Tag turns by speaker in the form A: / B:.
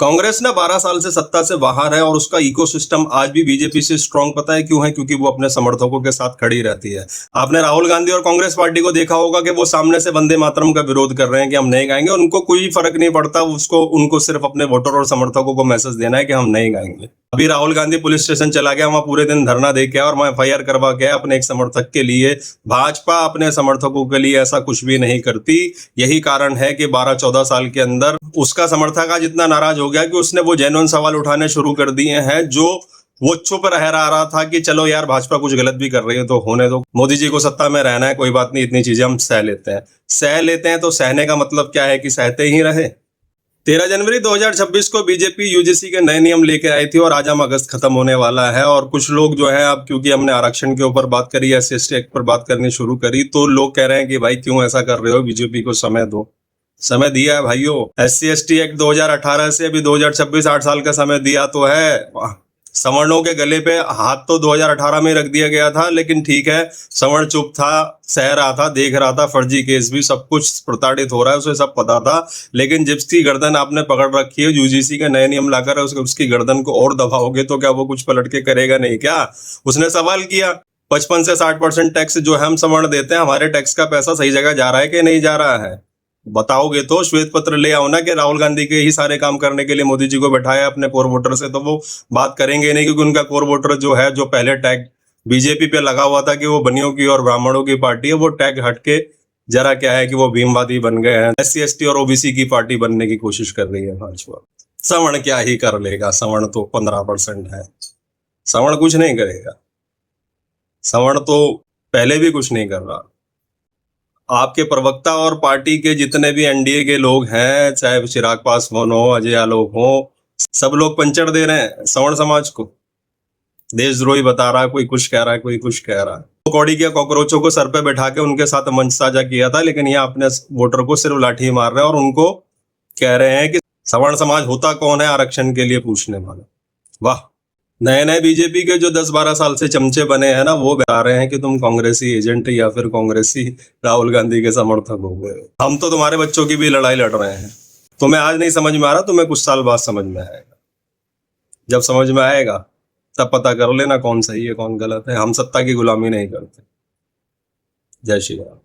A: कांग्रेस ना 12 साल से सत्ता से बाहर है और उसका इकोसिस्टम आज भी बीजेपी से स्ट्रांग। पता है क्यों है? क्योंकि वो अपने समर्थकों के साथ खड़ी रहती है। आपने राहुल गांधी और कांग्रेस पार्टी को देखा होगा कि वो सामने से वंदे मातरम का विरोध कर रहे हैं कि हम नहीं गाएंगे, उनको कोई फर्क नहीं पड़ता। उनको सिर्फ अपने वोटर और समर्थकों को मैसेज देना है कि हम नहीं गाएंगे। अभी राहुल गांधी पुलिस स्टेशन चला गया, वहां पूरे दिन धरना दे के और वहां एफआईआर करवा के अपने एक समर्थक के लिए। भाजपा अपने समर्थकों के लिए ऐसा कुछ भी नहीं करती। यही कारण है कि 12-14 साल के अंदर उसका समर्थक आज इतना नाराज हो गया कि उसने वो जेन्युइन सवाल उठाने शुरू कर दिए हैं जो वो चुप रह रहा था कि चलो यार भाजपा कुछ गलत भी कर रही है तो होने दो, मोदी जी को सत्ता में रहना है, कोई बात नहीं, इतनी चीजें हम सह लेते हैं। तो सहने का मतलब क्या है कि सहते ही रहे। 13 जनवरी 2026 को बीजेपी यूजीसी के नए नियम लेके आई थी और आज हम अगस्त खत्म होने वाला है। और कुछ लोग जो है, अब क्योंकि हमने आरक्षण के ऊपर बात करी, SC/ST एक्ट पर बात करनी शुरू करी, तो लोग कह रहे हैं कि भाई क्यों ऐसा कर रहे हो, बीजेपी को समय दो। समय दिया है भाइयों। SC/ST एक्ट 2018 से अभी 2026 8 साल का समय दिया तो है। सवर्णों के गले पे हाथ तो 2018 में रख दिया गया था, लेकिन ठीक है, सवर्ण चुप था, सह रहा था, देख रहा था, फर्जी केस भी सब कुछ प्रताड़ित हो रहा है, उसे सब पता था। लेकिन जिसकी गर्दन आपने पकड़ रखी है, यूजीसी के नए नियम लाकर उसकी गर्दन को और दबाओगे तो क्या वो कुछ पलट के करेगा नहीं क्या? उसने सवाल किया 55 से 60% टैक्स जो है हम सवर्ण देते हैं, हमारे टैक्स का पैसा सही जगह जा रहा है कि नहीं जा रहा है? बताओगे तो श्वेत पत्र ले आओ ना कि राहुल गांधी के ही सारे काम करने के लिए मोदी जी को बैठाया अपने कोर वोटर से, तो वो बात करेंगे नहीं, क्योंकि उनका कोर वोटर जो है, जो पहले टैग बीजेपी पे लगा हुआ था कि वो बनियों की और ब्राह्मणों की पार्टी है, वो टैग हटके जरा क्या है कि वो भीमवादी बन गए हैं। SC/ST और OBC की पार्टी बनने की कोशिश कर रही है भाजपा। सवर्ण क्या ही कर लेगा? सवर्ण तो 15% है। सवर्ण कुछ नहीं करेगा। सवर्ण तो पहले भी कुछ नहीं कर रहा। आपके प्रवक्ता और पार्टी के जितने भी एनडीए के लोग हैं, चाहे चिराग पासवान हो, अजय आलोक हो, सब लोग पंचर दे रहे हैं सवर्ण समाज को। देशद्रोही बता रहा है, कोई कुछ कह रहा है, कोई कुछ कह रहा है। तो कौड़ी के कॉकरोचों को सर पे बैठा के उनके साथ मंच साझा किया था, लेकिन यहाँ अपने वोटर को सिर्फ लाठी मार रहे हैं और उनको कह रहे हैं कि सवर्ण समाज होता कौन है आरक्षण के लिए पूछने वाला। वाह! नए नए बीजेपी के जो 10-12 साल से चमचे बने हैं ना, वो बता रहे हैं कि तुम कांग्रेसी एजेंट या फिर कांग्रेसी राहुल गांधी के समर्थक हो गए। हम तो तुम्हारे बच्चों की भी लड़ाई लड़ रहे हैं। तुम्हें आज नहीं समझ में आ रहा, तुम्हें कुछ साल बाद समझ में आएगा। जब समझ में आएगा तब पता कर लेना कौन सही है कौन गलत है। हम सत्ता की गुलामी नहीं करते। जय श्री राम।